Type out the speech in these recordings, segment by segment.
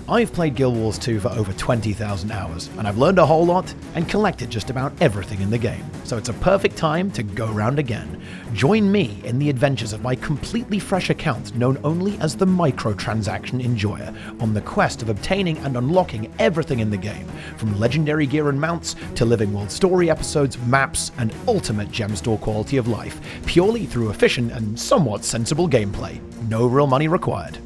I've played Guild Wars 2 for over 20,000 hours, and I've learned a whole lot and collected just about everything in the game, so it's a perfect time to go round again. Join me in the adventures of my completely fresh account known only as the Microtransaction Enjoyer, on the quest of obtaining and unlocking everything in the game, from legendary gear and mounts to living world story episodes, maps, and ultimate gem store quality of life, purely through efficient and somewhat sensible gameplay. No real money required.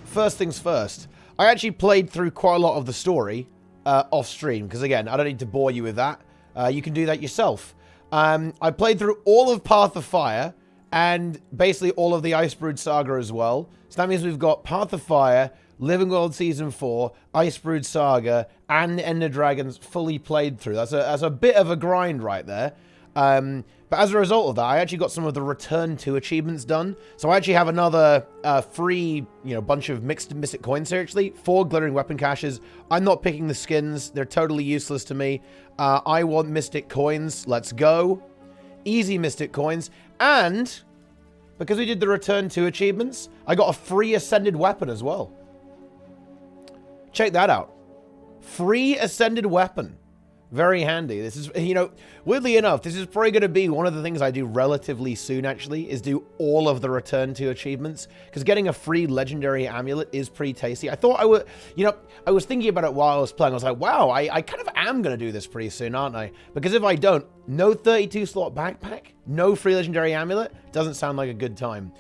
First things first, I actually played through quite a lot of the story off stream, because again, I don't need to bore you with that. You can do that yourself. I played through all of Path of Fire, and basically all of the Icebrood Saga as well. So that means we've got Path of Fire, Living World Season 4, Icebrood Saga, and Ender Dragons fully played through. That's a bit of a grind right there. But as a result of that, I actually got some of the Return to achievements done. So I actually have another free, bunch of mixed Mystic coins here, actually. 4 Glittering Weapon Caches. I'm not picking the skins. They're totally useless to me. I want Mystic coins. Let's go. Easy Mystic coins. And because we did the Return to achievements, I got a free Ascended Weapon as well. Check that out. Free Ascended Weapon. Very handy. This is, weirdly enough, this is probably going to be one of the things I do relatively soon, actually, is do all of the Return to achievements, because getting a free legendary amulet is pretty tasty. I thought I would, I was thinking about it while I was playing. I was like, wow, I kind of am going to do this pretty soon, aren't I? Because if I don't, no 32 slot backpack, no free legendary amulet, doesn't sound like a good time.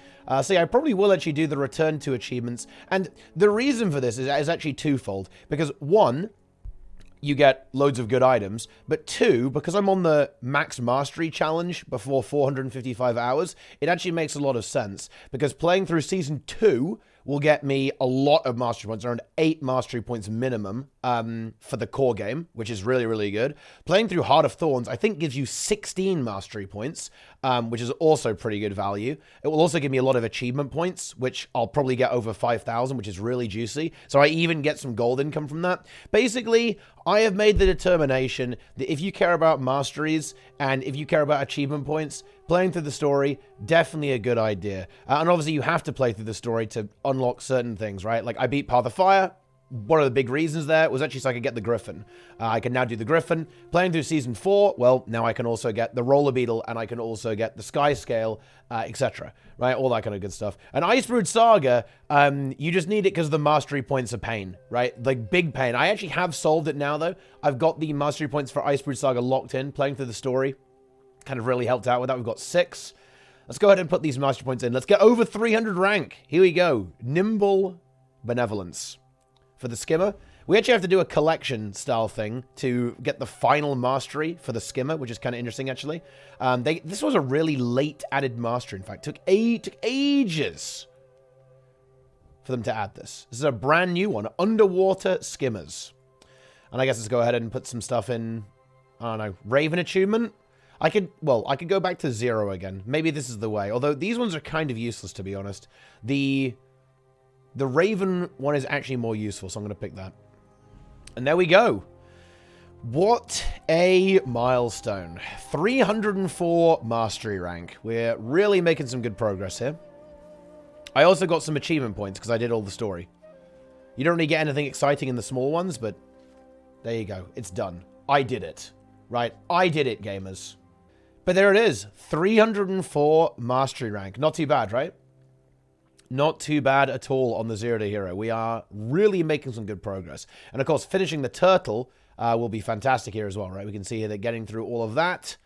So yeah, I probably will actually do the Return to achievements. And the reason for this is actually twofold. Because one, you get loads of good items, but 2, because I'm on the max mastery challenge before 455 hours, it actually makes a lot of sense, because playing through Season 2 will get me a lot of mastery points, around 8 mastery points minimum for the core game, which is really, really good. Playing through Heart of Thorns, I think, gives you 16 mastery points, which is also pretty good value. It will also give me a lot of achievement points, which I'll probably get over 5,000, which is really juicy. So I even get some gold income from that. Basically, I have made the determination that if you care about masteries and if you care about achievement points, playing through the story, definitely a good idea. And obviously, you have to play through the story to unlock certain things, right? Like, I beat Path of Fire. One of the big reasons there was actually so I could get the Griffin. I can now do the Griffin. Playing through Season 4, well, now I can also get the Roller Beetle, and I can also get the Sky Scale, etc. Right? All that kind of good stuff. And Icebrood Saga, you just need it because the mastery points are pain, right? Like, big pain. I actually have solved it now, though. I've got the mastery points for Icebrood Saga locked in, playing through the story. Kind of really helped out with that. We've got 6. Let's go ahead and put these mastery points in. Let's get over 300 rank. Here we go. Nimble Benevolence. For the Skimmer, we actually have to do a collection style thing to get the final mastery for the Skimmer, which is kind of interesting, actually. This was a really late added mastery, in fact. Took ages for them to add this. This is a brand new one, Underwater Skimmers. And I guess let's go ahead and put some stuff in, I don't know, Raven Achievement. I could go back to 0 again. Maybe this is the way. Although these ones are kind of useless, to be honest. The Raven one is actually more useful, so I'm going to pick that. And there we go. What a milestone. 304 mastery rank. We're really making some good progress here. I also got some achievement points because I did all the story. You don't really get anything exciting in the small ones, but there you go. It's done. I did it. Right? I did it, gamers. But there it is. 304 mastery rank. Not too bad, right? Not too bad at all on the Zero to Hero. We are really making some good progress. And of course, finishing the turtle will be fantastic here as well, right? We can see here that getting through all of that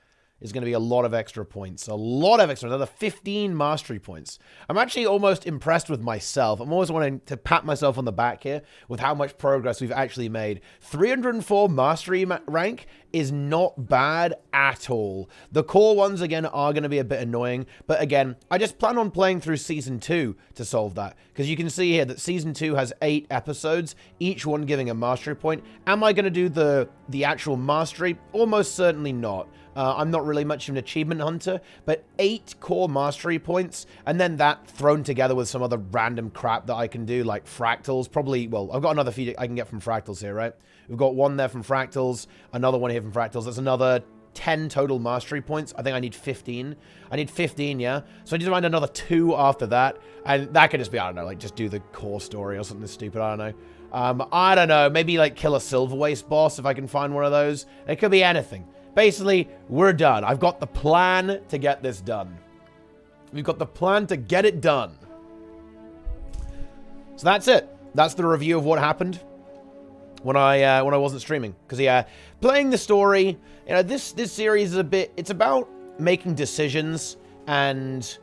is going to be a lot of extra points. A lot of extra, another 15 mastery points. I'm actually almost impressed with myself. I'm always wanting to pat myself on the back here with how much progress we've actually made. 304 mastery rank is not bad at all. The core ones, again, are going to be a bit annoying. But again, I just plan on playing through Season 2 to solve that. Because you can see here that Season 2 has 8 episodes, each one giving a mastery point. Am I going to do the actual mastery? Almost certainly not. I'm not really much of an achievement hunter, but 8 core mastery points, and then that thrown together with some other random crap that I can do, like fractals. Probably, well, I've got another feed I can get from fractals here, right? We've got one there from fractals, another one here from fractals. That's another 10 total mastery points. I think I need 15. I need 15, yeah? So I need to find another 2 after that. And that could just be, I don't know, like, just do the core story or something stupid. I don't know. I don't know. Maybe, like, kill a Silver Waste boss if I can find one of those. It could be anything. Basically, we're done. I've got the plan to get this done. We've got the plan to get it done. So that's it. That's the review of what happened when I wasn't streaming. Because yeah, playing the story, you know, this series is a bit. It's about making decisions and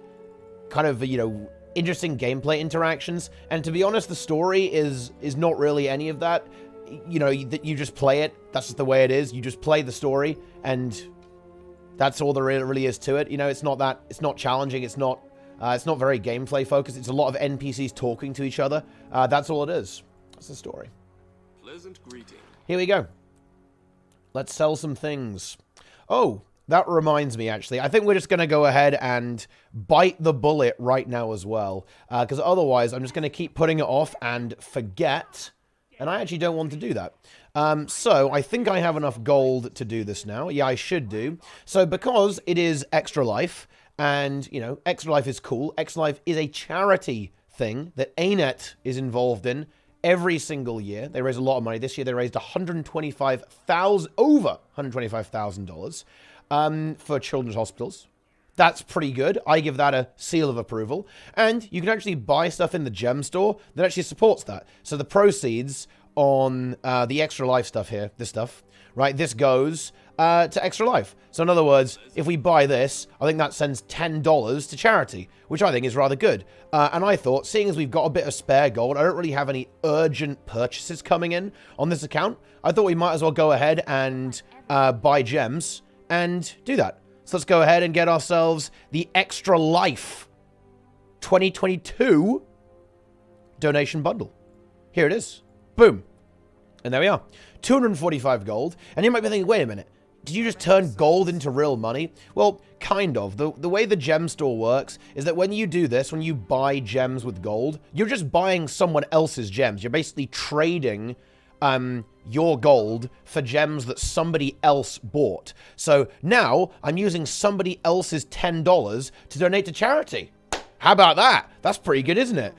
kind of, you know, interesting gameplay interactions. And to be honest, the story is not really any of that. You know, you just play it. That's just the way it is. You just play the story, and that's all there really is to it. You know, it's not that. It's not challenging. It's not very gameplay focused. It's a lot of NPCs talking to each other. That's all it is. That's the story. Pleasant greeting. Here we go. Let's sell some things. Oh, that reminds me, actually. I think we're just going to go ahead and bite the bullet right now as well. Because otherwise, I'm just going to keep putting it off and forget. And I actually don't want to do that. So I think I have enough gold to do this now. Yeah, I should do. So because it is Extra Life, and, you know, Extra Life is cool. Extra Life is a charity thing that ArenaNet is involved in every single year. They raise a lot of money. This year they raised over $125,000 for children's hospitals. That's pretty good. I give that a seal of approval. And you can actually buy stuff in the gem store that actually supports that. So the proceeds on the Extra Life stuff here, this stuff, right, this goes to Extra Life. So in other words, if we buy this, I think that sends $10 to charity, which I think is rather good. And I thought, seeing as we've got a bit of spare gold, I don't really have any urgent purchases coming in on this account. I thought we might as well go ahead and buy gems and do that. So let's go ahead and get ourselves the Extra Life 2022 donation bundle. Here it is. Boom. And there we are. 245 gold. And you might be thinking, wait a minute. Did you just turn gold into real money? Well, kind of. The way the gem store works is that when you do this, when you buy gems with gold, you're just buying someone else's gems. You're basically trading your gold for gems that somebody else bought. So now I'm using somebody else's $10 to donate to charity. How about that? That's pretty good, isn't it?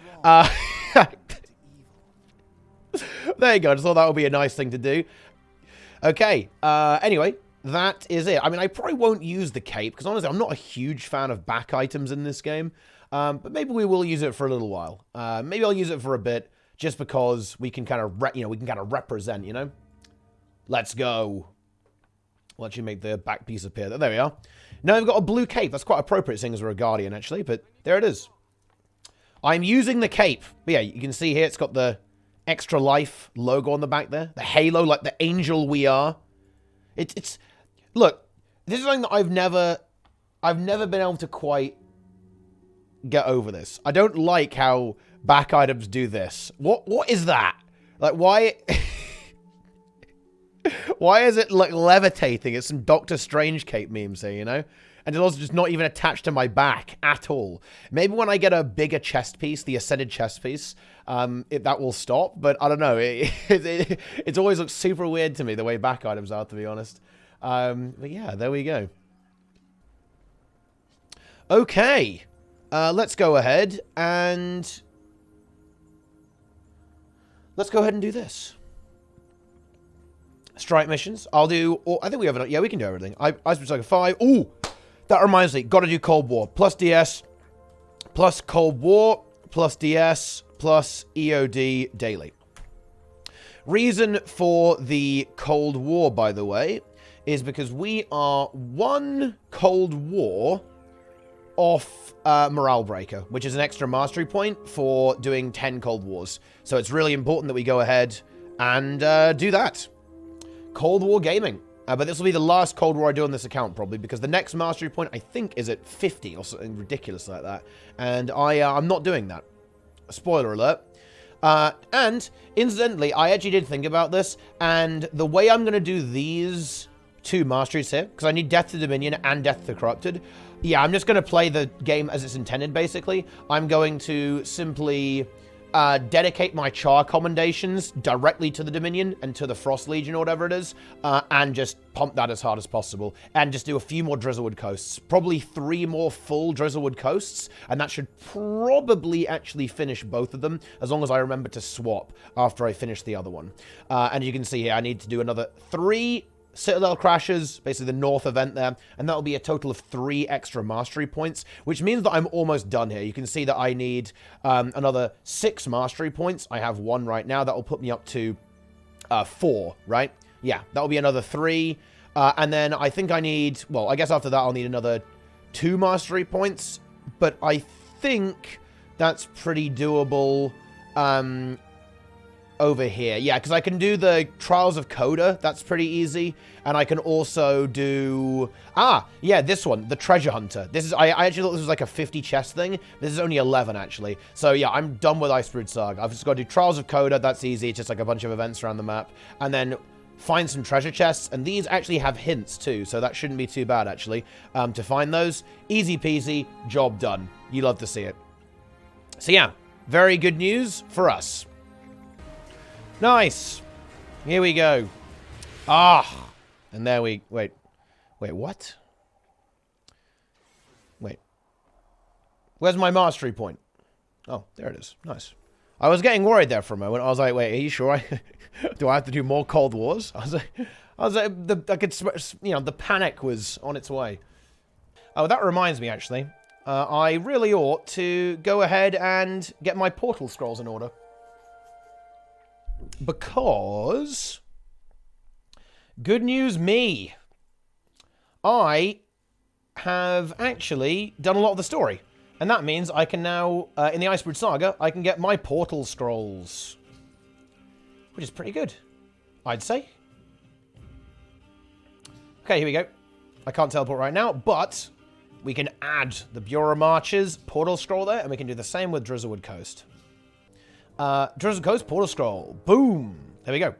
There you go. I just thought that would be a nice thing to do. Okay. Anyway, that is it. I mean, I probably won't use the cape because honestly, I'm not a huge fan of back items in this game. But maybe we will use it for a little while. Maybe I'll use it for a bit just because we can kind of, represent, you know? Let's go. We'll actually make the back piece appear. There we are. Now we've got a blue cape. That's quite appropriate seeing as we're a guardian, actually. But there it is. I'm using the cape. But yeah, you can see here it's got the Extra Life logo on the back there. The halo, like the angel we are. It's look, this is something that I've never been able to quite get over this. I don't like how back items do this. What is that? Like, why why is it like levitating? It's some Doctor Strange cape memes here, you know? And it's also just not even attached to my back at all. Maybe when I get a bigger chest piece, the Ascended chest piece, that will stop. But I don't know. It's always looks super weird to me, the way back items are, to be honest. But yeah, there we go. Okay. Let's go ahead and... let's go ahead and do this. Strike missions. I'll do... I think we have enough. Yeah, we can do everything. I was like a 5. Ooh! That reminds me, gotta do Cold War. Plus DS, plus Cold War, plus DS, plus EOD daily. Reason for the Cold War, by the way, is because we are 1 Cold War off Morale Breaker, which is an extra mastery point for doing 10 Cold Wars. So it's really important that we go ahead and do that. Cold War Gaming. But this will be the last Cold War I do on this account, probably, because the next mastery point, I think, is at 50 or something ridiculous like that. And I'm not doing that. Spoiler alert. And, incidentally, I actually did think about this, and the way I'm going to do these 2 masteries here, because I need Death to Dominion and Death to Corrupted, yeah, I'm just going to play the game as it's intended, basically. I'm going to simply dedicate my char commendations directly to the Dominion and to the Frost Legion or whatever it is, and just pump that as hard as possible, and just do a few more Drizzlewood Coasts. Probably 3 more full Drizzlewood Coasts, and that should probably actually finish both of them, as long as I remember to swap after I finish the other one. And you can see here, I need to do another 3 Citadel Crashes, basically the North event there, and that'll be a total of 3 extra Mastery points, which means that I'm almost done here. You can see that I need another 6 Mastery points. I have 1 right now. That will put me up to 4, right? Yeah, that'll be another 3. And then I think I need, well, I guess after that I'll need another 2 Mastery points, but I think that's pretty doable over here. Yeah, because I can do the Trials of Coda. That's pretty easy. And I can also do... yeah, this one. The Treasure Hunter. This is... I actually thought this was like a 50 chest thing. This is only 11, actually. So, yeah, I'm done with Icebrood Saga. I've just got to do Trials of Coda. That's easy. It's just like a bunch of events around the map. And then find some treasure chests. And these actually have hints, too. So that shouldn't be too bad, actually, to find those. Easy peasy. Job done. You love to see it. So, yeah. Very good news for us. Nice. Here we go. And there we... Wait, what? Wait. Where's my mastery point? Oh, there it is. Nice. I was getting worried there for a moment. I was like, wait, are you sure do I have to do more Cold Wars? I was like, I could, you know, the panic was on its way. Oh, that reminds me, actually. I really ought to go ahead and get my portal scrolls in order. Because, good news me, I have actually done a lot of the story. And that means I can now, in the Icebrood Saga, I can get my portal scrolls. Which is pretty good, I'd say. Okay, here we go. I can't teleport right now, but we can add the Bureau Marches portal scroll there, and we can do the same with Drizzlewood Coast. Drizzlewood Coast portal scroll. Boom. There we go.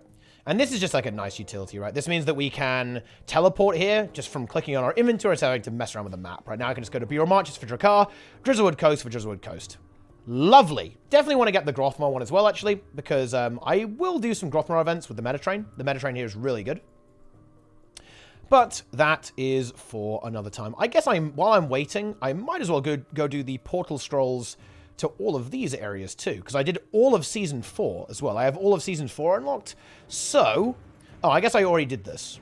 And this is just like a nice utility, right? This means that we can teleport here just from clicking on our inventory instead of having to mess around with the map. Right now I can just go to Bureau Marches for Drakkar, Drizzlewood Coast for Drizzlewood Coast. Lovely. Definitely want to get the Grothmar one as well, actually, because I will do some Grothmar events with the Metatrain. The Metatrain here is really good. But that is for another time. I guess while I'm waiting, I might as well go do the portal scrolls to all of these areas too, because I did all of Season 4 as well. I have all of Season 4 unlocked. So, oh, I guess I already did this.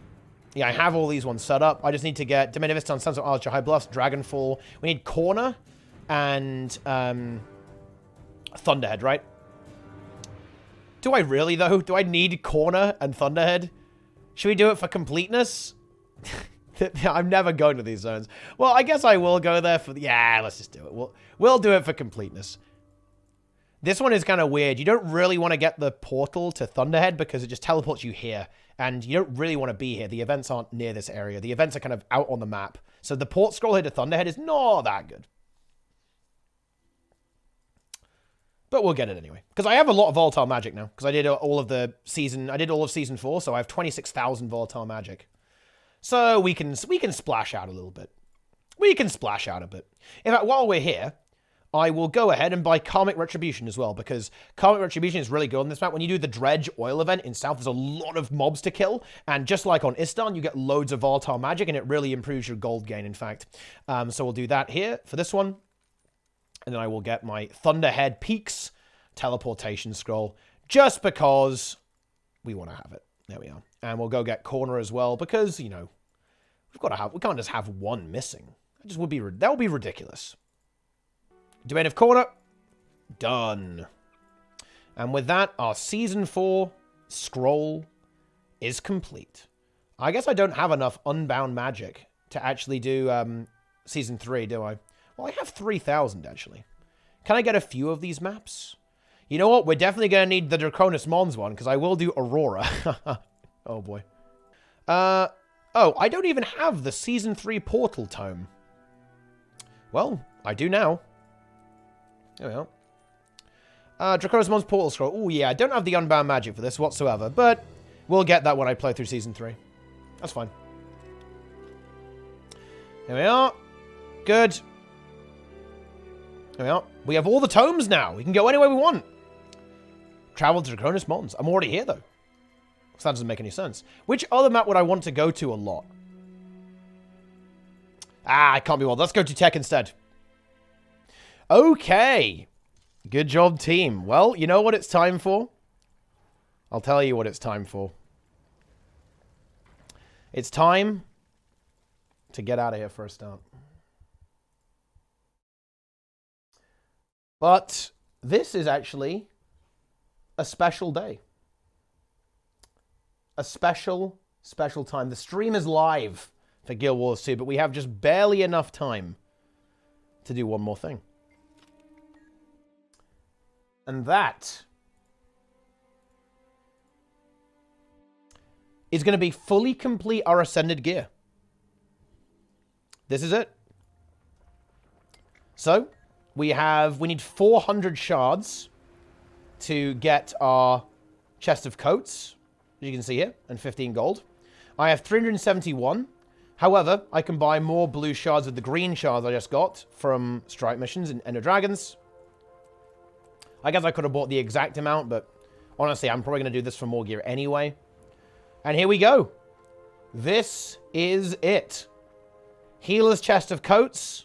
Yeah, I have all these ones set up. I just need to get Domain of Istan, Sunset Archer, High Bluffs, Dragonfall. We need Corner and Thunderhead, right? Do I really, though? Do I need Corner and Thunderhead? Should we do it for completeness? I'm never going to these zones. Well, I guess I will go there for... Yeah, let's just do it. We'll do it for completeness. This one is kind of weird. You don't really want to get the portal to Thunderhead because it just teleports you here. And you don't really want to be here. The events aren't near this area. The events are kind of out on the map. So the port scroll here to Thunderhead is not that good. But we'll get it anyway. Because I have a lot of volatile magic now. Because I did all of Season 4, so I have 26,000 volatile magic. So we can splash out a little bit. We can splash out a bit. In fact, while we're here, I will go ahead and buy Karmic Retribution as well, because Karmic Retribution is really good on this map. When you do the Dredge Oil event in South, there's a lot of mobs to kill, and just like on Istan, you get loads of volatile magic, and it really improves your gold gain, in fact. So we'll do that here for this one, and then I will get my Thunderhead Peaks teleportation scroll, just because we want to have it. There we are. And we'll go get Corner as well, because, you know, we can't just have one missing. That would be ridiculous. Domain of Corner. Done. And with that, our Season 4 scroll is complete. I guess I don't have enough unbound magic to actually do Season 3, do I? Well, I have 3,000, actually. Can I get a few of these maps? You know what? We're definitely going to need the Draconis Mons one, because I will do Aurora. Oh, boy. Oh, I don't even have the Season 3 Portal Tome. Well, I do now. There we are. Draconis Mons Portal Scroll. Oh, yeah, I don't have the Unbound Magic for this whatsoever, but we'll get that when I play through Season 3. That's fine. Here we are. Good. There we are. We have all the tomes now. We can go anywhere we want. Travel to Draconis Mons. I'm already here, though. So that doesn't make any sense. Which other map would I want to go to a lot? Ah, I can't be bothered. Let's go to Tech instead. Okay. Good job, team. Well, you know what it's time for? I'll tell you what it's time for. It's time to get out of here for a start. But this is actually a special day. A special time. The stream is live for Guild Wars 2, but we have just barely enough time to do one more thing. And that is going to be fully complete our Ascended gear. This is it. So, we need 400 shards to get our chest of coats, as you can see here, and 15 gold. I have 371. However, I can buy more blue shards with the green shards I just got from strike missions and Ender Dragons. I guess I could have bought the exact amount, but honestly, I'm probably going to do this for more gear anyway. And here we go. This is it. Healer's Chest of Coats.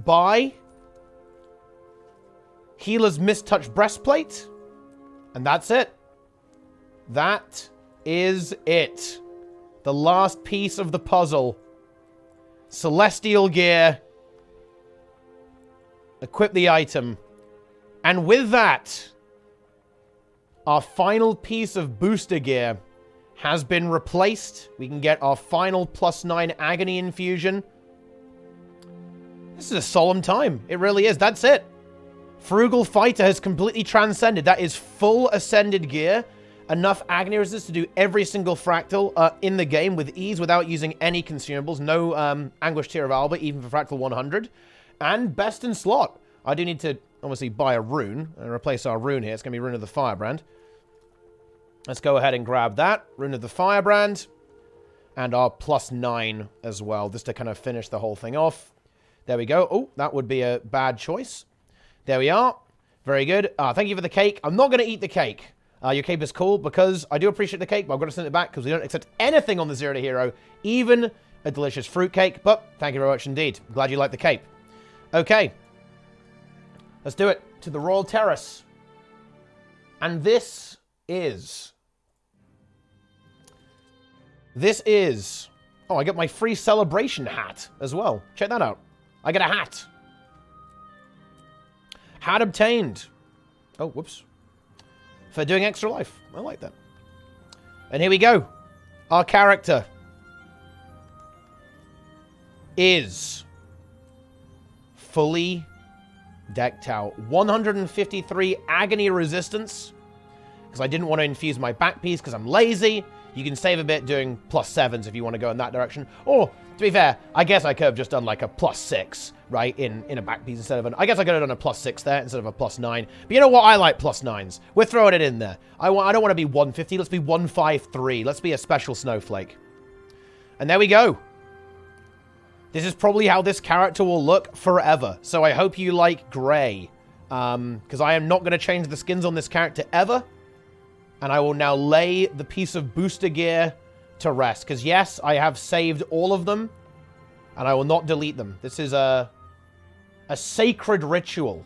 Buy. Healer's Mistouch Breastplate. And that's it. That is it. The last piece of the puzzle. Celestial gear. Equip the item. And with that, our final piece of booster gear has been replaced. We can get our final +9 Agony Infusion. This is a solemn time. It really is. That's it. Frugal Fighter has completely transcended. That is full Ascended gear. Enough Agony Resist to do every single Fractal in the game with ease without using any consumables. No Anguish Tear of Alba, even for Fractal 100. And best in slot. I do need to obviously buy a rune and replace our rune here. It's going to be Rune of the Firebrand. Let's go ahead and grab that. Rune of the Firebrand. And our +9 as well, just to kind of finish the whole thing off. There we go. Oh, that would be a bad choice. There we are. Very good. Thank you for the cake. I'm not going to eat the cake. Your cape is cool because I do appreciate the cake, but I've got to send it back because we don't accept anything on the Zero to Hero, even a delicious fruit cake. But thank you very much indeed. Glad you like the cape. Okay. Let's do it to the Royal Terrace. And this is... Oh, I get my free celebration hat as well. Check that out. I get a hat. Hat obtained. Oh, whoops. For doing extra life. I like that. And here we go. Our character is fully decked out. 153 Agony Resistance. Because I didn't want to infuse my back piece because I'm lazy. You can save a bit doing +7s if you want to go in that direction. Or, to be fair, I guess I could have just done like a +6, right, in a back piece instead of an... I guess I could have done a +6 there instead of a +9. But you know what? I like +9s. We're throwing it in there. I don't want to be 150. Let's be 153. Let's be a special snowflake. And there we go. This is probably how this character will look forever. So I hope you like grey. Because I am not going to change the skins on this character ever. And I will now lay the piece of booster gear to rest. Because yes, I have saved all of them. And I will not delete them. This is a sacred ritual.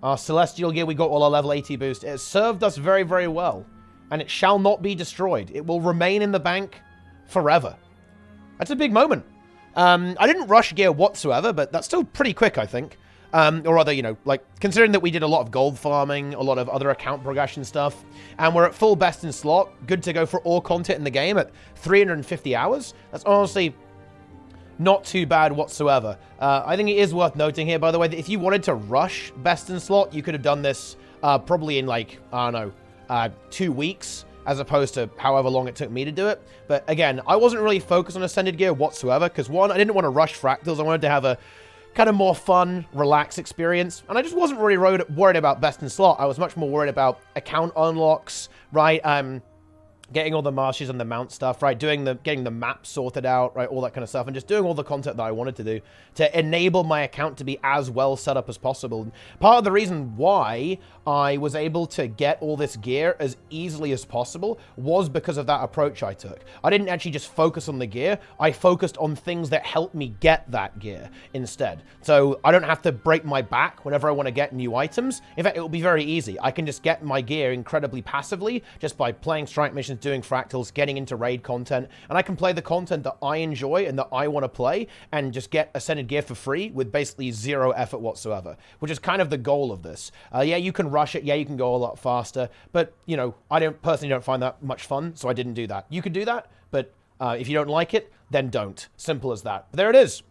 Our Celestial gear, we got all our level 80 boost. It has served us very, very well. And it shall not be destroyed. It will remain in the bank forever. That's a big moment. I didn't rush gear whatsoever, but that's still pretty quick, I think. Or rather, you know, like, considering that we did a lot of gold farming, a lot of other account progression stuff, and we're at full best in slot, good to go for all content in the game at 350 hours. That's honestly not too bad whatsoever. I think it is worth noting here, by the way, that if you wanted to rush best in slot, you could have done this probably in, like, I don't know, 2 weeks, as opposed to however long it took me to do it. But again, I wasn't really focused on Ascended gear whatsoever, because one, I didn't want to rush fractals. I wanted to have a kind of more fun, relaxed experience. And I just wasn't really worried about best in slot. I was much more worried about account unlocks, right? getting all the marshes and the mount stuff, right? Getting the map sorted out, right? All that kind of stuff, and just doing all the content that I wanted to do to enable my account to be as well set up as possible. And part of the reason why I was able to get all this gear as easily as possible was because of that approach I took. I didn't actually just focus on the gear. I focused on things that helped me get that gear instead. So I don't have to break my back whenever I want to get new items. In fact, it will be very easy. I can just get my gear incredibly passively just by playing strike missions, doing fractals, getting into raid content, and I can play the content that I enjoy and that I want to play and just get ascended gear for free with basically zero effort whatsoever, which is kind of the goal of this. Yeah, you can rush it. Yeah, you can go a lot faster, but, you know, I personally don't find that much fun, so I didn't do that. You could do that, but if you don't like it, then don't. Simple as that. But there it is.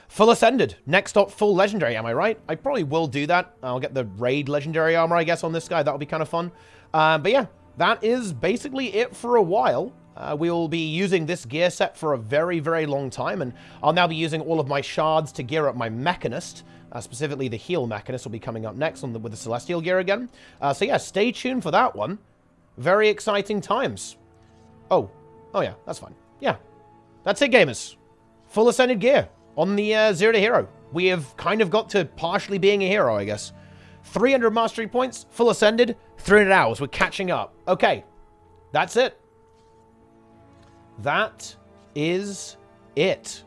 Full Ascended. Next stop, full Legendary, am I right? I probably will do that. I'll get the Raid Legendary Armor, I guess, on this guy. That'll be kind of fun. But yeah, that is basically it for a while. We will be using this gear set for a very, very long time, and I'll now be using all of my shards to gear up my Mechanist. Specifically, the Heal Mechanist will be coming up next with the Celestial gear again. So yeah, stay tuned for that one. Very exciting times. Oh yeah, that's fine. Yeah, that's it, gamers. Full Ascended gear on the Zero to Hero. We have kind of got to partially being a hero, I guess. 300 mastery points, full Ascended, 300 hours. We're catching up. Okay, that's it. That is it.